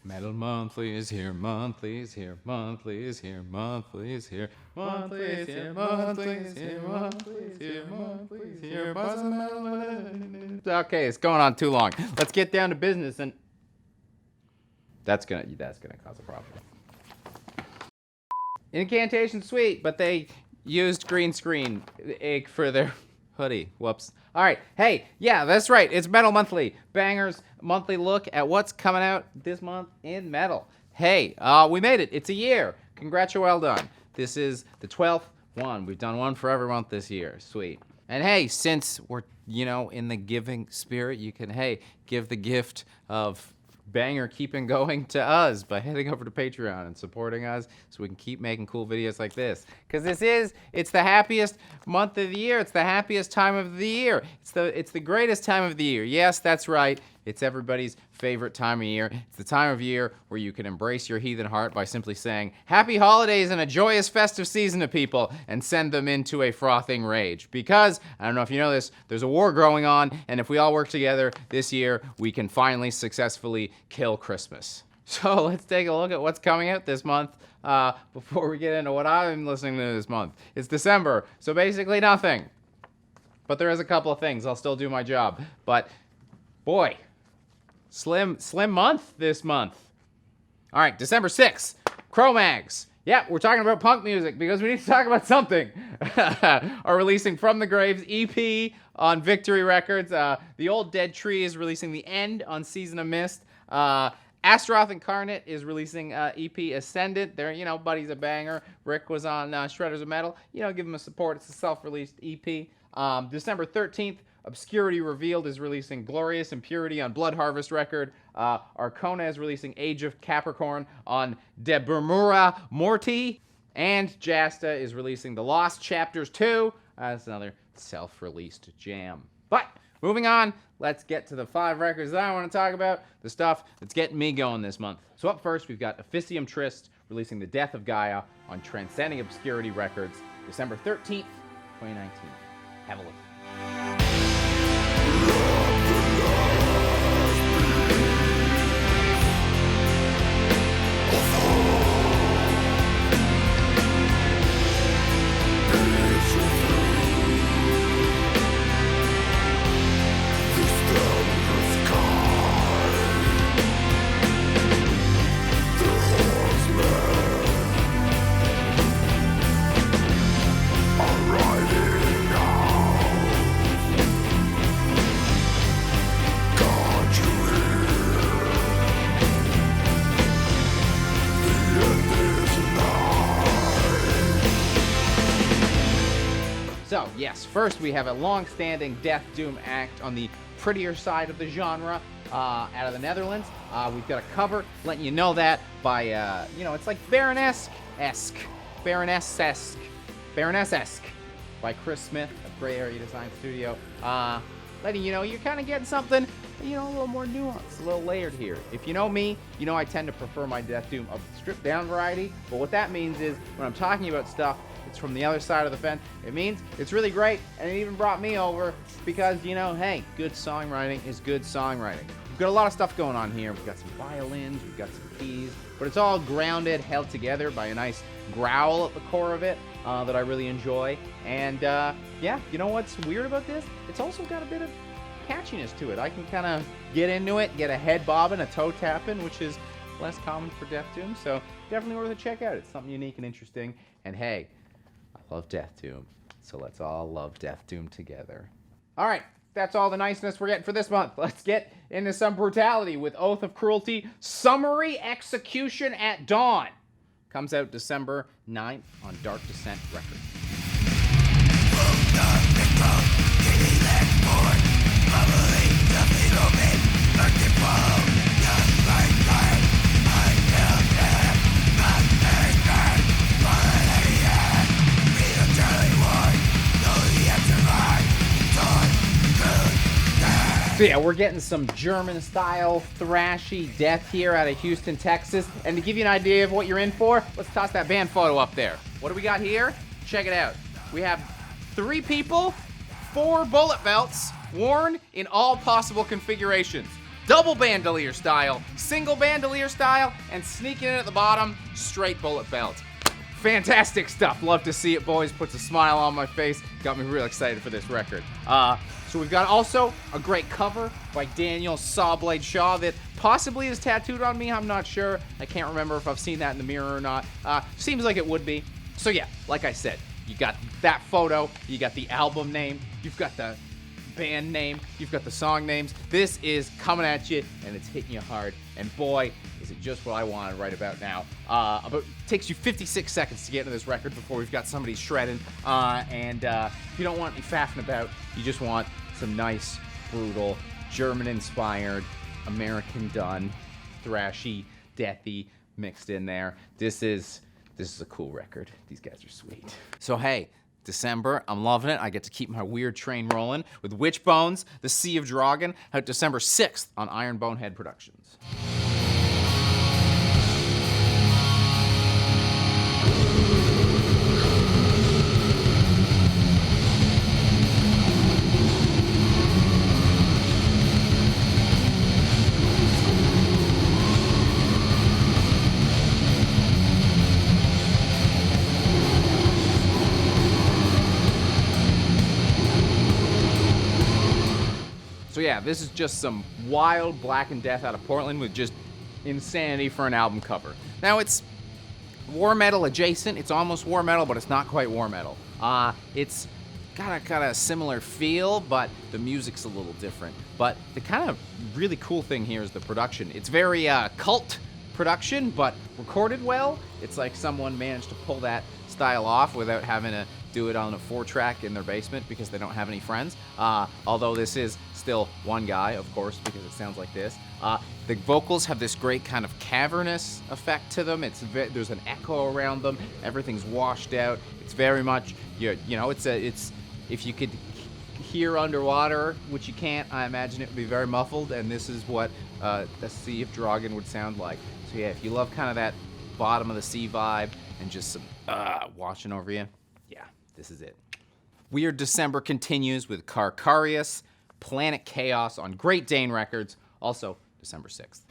Metal Monthly is here, monthly is here, monthly is here, monthly is here, monthly is here, monthly is here, monthly is here, monthly is here, Okay, it's going on too long. Let's get down to business, and that's gonna cause a problem. Incantation Suite, but they used green screen ink for their hoodie. Whoops. All right. Hey, yeah, that's right. It's Metal Monthly. Banger's monthly look at what's coming out this month in metal. Hey, we made it. It's a year. Congrats, well done. This is the 12th one. We've done one for every month this year. Sweet. And hey, since we're, in the giving spirit, you can, give the gift of Banger keeping going to us by heading over to Patreon and supporting us so we can keep making cool videos like this. Because it's the happiest month of the year. It's the happiest time of the year. It's the greatest time of the year. Yes, that's right. It's everybody's favorite time of year. It's the time of year where you can embrace your heathen heart by simply saying, Happy Holidays and a joyous festive season to people, and send them into a frothing rage. Because, I don't know if you know this, there's a war going on, and if we all work together this year, we can finally successfully kill Christmas. So let's take a look at what's coming out this month before we get into what I'm listening to this month. It's December, so basically nothing. But there is a couple of things. I'll still do my job. But, boy, slim month this month. All right, December 6th, Cro-Mags. Yeah, we're talking about punk music because we need to talk about something. Are releasing From the Graves EP on Victory Records. The Old Dead Tree is releasing The End on Season of Mist. Astaroth Incarnate is releasing EP Ascendant. They're, buddy's a banger. Rick was on Shredders of Metal. give him a support. It's a self-released EP. December 13th, Obscurity Revealed is releasing Glorious Impurity on Blood Harvest record. Arcona is releasing Age of Capricorn on De Bermura Morti. And Jasta is releasing The Lost Chapters 2. That's another self-released jam. But moving on, let's get to the 5 records that I want to talk about, the stuff that's getting me going this month. So up first, we've got Officium Triste releasing The Death of Gaia on Transcending Obscurity Records, December 13th, 2019. Have a look. So, yes, first we have a long-standing Death Doom act on the prettier side of the genre out of the Netherlands. We've got a cover letting you know that by, it's like Baroness-esque by Chris Smith of Gray Area Design Studio. Letting you know you're kind of getting something, a little more nuanced, a little layered here. If you know me, I tend to prefer my Death Doom of the stripped-down variety, but what that means is when I'm talking about stuff it's from the other side of the fence, it means it's really great, and it even brought me over because, hey, good songwriting is good songwriting. We've got a lot of stuff going on here. We've got some violins, we've got some keys, but it's all grounded, held together by a nice growl at the core of it that I really enjoy. And, you know what's weird about this? It's also got a bit of catchiness to it. I can kind of get into it, get a head bobbing, a toe tapping, which is less common for Death Doom, so definitely worth a check out. It's something unique and interesting, and hey, I love Death Doom, so let's all love Death Doom together. All right, that's all the niceness we're getting for this month. Let's get into some brutality with Oath of Cruelty, Summary Execution at Dawn. Comes out December 9th on Dark Descent Records. So yeah, we're getting some German-style thrashy death here out of Houston, Texas. And to give you an idea of what you're in for, let's toss that band photo up there. What do we got here? Check it out. We have 3 people, 4 bullet belts, worn in all possible configurations. double bandolier style, single bandolier style, and sneaking in at the bottom, straight bullet belt. Fantastic stuff. Love to see it, boys. Puts a smile on my face. Got me real excited for this record. So we've got also a great cover by Daniel Sawblade Shaw that possibly is tattooed on me. I'm not sure. I can't remember if I've seen that in the mirror or not. Seems like it would be. So yeah, like I said, you got that photo, you got the album name, you've got the band name, you've got the song names. This is coming at you, and it's hitting you hard. And boy, is it just what I wanted right about now. It takes you 56 seconds to get into this record before we've got somebody shredding. If you don't want any faffing about, you just want some nice, brutal, German-inspired, American-done, thrashy, deathy mixed in there. This is a cool record. These guys are sweet. So hey, December, I'm loving it. I get to keep my weird train rolling with Witchbones, The Sea of Draugen, out December 6th on Iron Bonehead Productions. So yeah, this is just some wild Black and Death out of Portland with just insanity for an album cover. Now it's war metal adjacent. It's almost war metal, but it's not quite war metal. It's got a similar feel, but the music's a little different. But the kind of really cool thing here is the production. It's very cult production, but recorded well. It's like someone managed to pull that style off without having to do it on a 4-track in their basement because they don't have any friends. Although this is still one guy, of course, because it sounds like this. The vocals have this great kind of cavernous effect to them. There's an echo around them. Everything's washed out. It's very much, it's if you could hear underwater, which you can't, I imagine it would be very muffled, and this is what the Sea of Draugen would sound like. So yeah, if you love kind of that bottom of the sea vibe and just some washing over you, yeah, this is it. Weird December continues with Carcariass, Planet Chaos on Great Dane Records, also December 6th.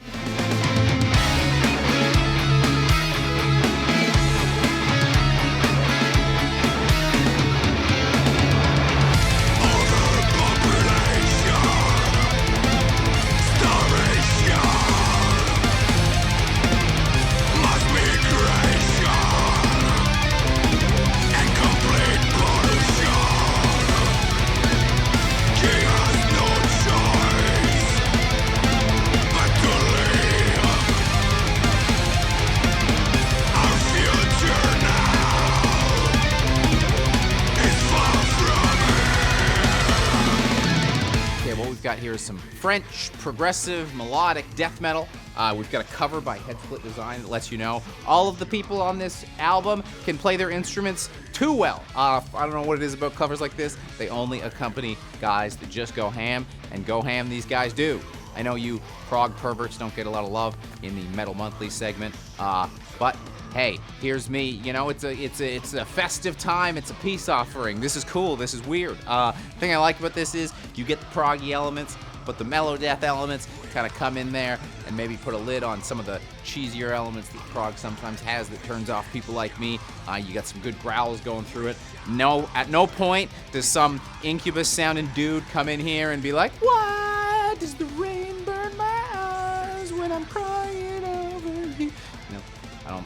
Got here is some French progressive melodic death metal. We've got a cover by Head Split Design that lets you know all of the people on this album can play their instruments too well. I don't know what it is about covers like this. They only accompany guys that just go ham, and go ham these guys do. I know you prog perverts don't get a lot of love in the Metal Monthly segment, but hey, here's me. You know, it's a festive time. It's a peace offering. This is cool. This is weird. Thing I like about this is you get the proggy elements, but the mellow death elements kind of come in there and maybe put a lid on some of the cheesier elements that prog sometimes has that turns off people like me. You got some good growls going through it. No, at no point does some Incubus sounding dude come in here and be like, "Why does the rain burn my eyes when I'm crying over you?" No, I don't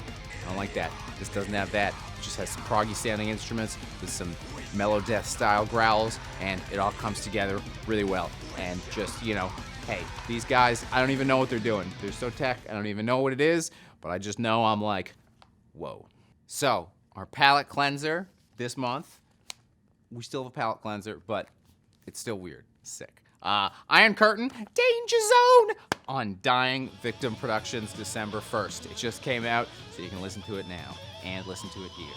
like that. This doesn't have that. It just has some proggy sounding instruments with some mellow death style growls, and it all comes together really well. And just, hey, these guys, I don't even know what they're doing. They're so tech, I don't even know what it is, but I just know I'm like, whoa. So, our palette cleanser this month, we still have a palette cleanser, but it's still weird. Sick. Iron Curtain, Danger Zone on Dying Victim Productions December 1st. It just came out, so you can listen to it now and listen to it here.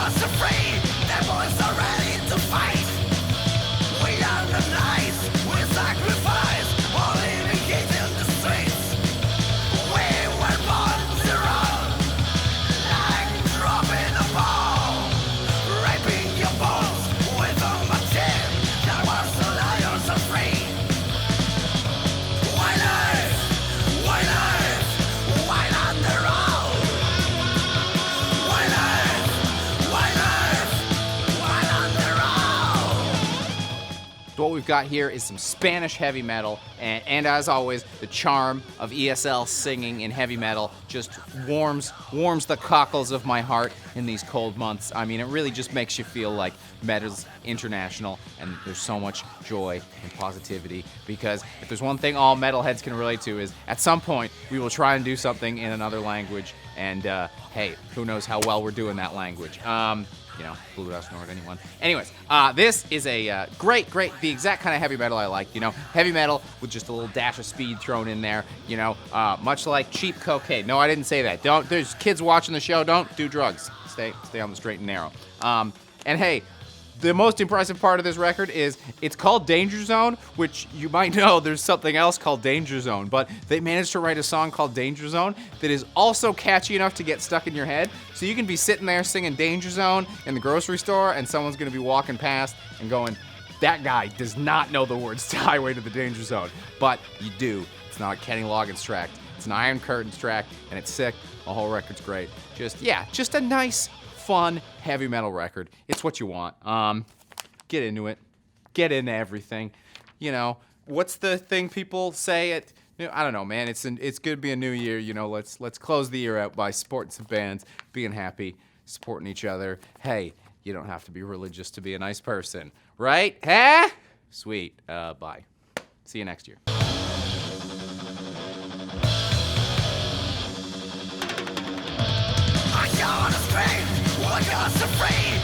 Afraid that boys are ready to fight. We are the nice, we sacrifice, all in the gates in the streets. We were born to run, we've got here is some Spanish heavy metal, and as always, the charm of ESL singing in heavy metal just warms the cockles of my heart in these cold months. I mean, it really just makes you feel like metal's international, and there's so much joy and positivity, because if there's one thing all metalheads can relate to is at some point we will try and do something in another language, and hey, who knows how well we're doing that language. Blue Dust Nord, anyone. Anyways, this is a great, the exact kind of heavy metal I like, heavy metal with just a little dash of speed thrown in there, much like cheap cocaine. No, I didn't say that. There's kids watching the show, don't do drugs. Stay on the straight and narrow. And hey, the most impressive part of this record is it's called Danger Zone, which you might know there's something else called Danger Zone, but they managed to write a song called Danger Zone that is also catchy enough to get stuck in your head. So you can be sitting there singing Danger Zone in the grocery store, and someone's going to be walking past and going, that guy does not know the words to Highway to the Danger Zone. But you do. It's not a Kenny Loggins track. It's an Iron Curtains track, and it's sick. The whole record's great. Just a nice, fun, heavy metal record. It's what you want. Get into it. Get into everything. What's the thing people say I don't know, man. It's gonna be a new year. Let's close the year out by supporting some bands, being happy, supporting each other. Hey, you don't have to be religious to be a nice person, right? Huh? Sweet. Bye. See you next year. I saw the screen, what was afraid?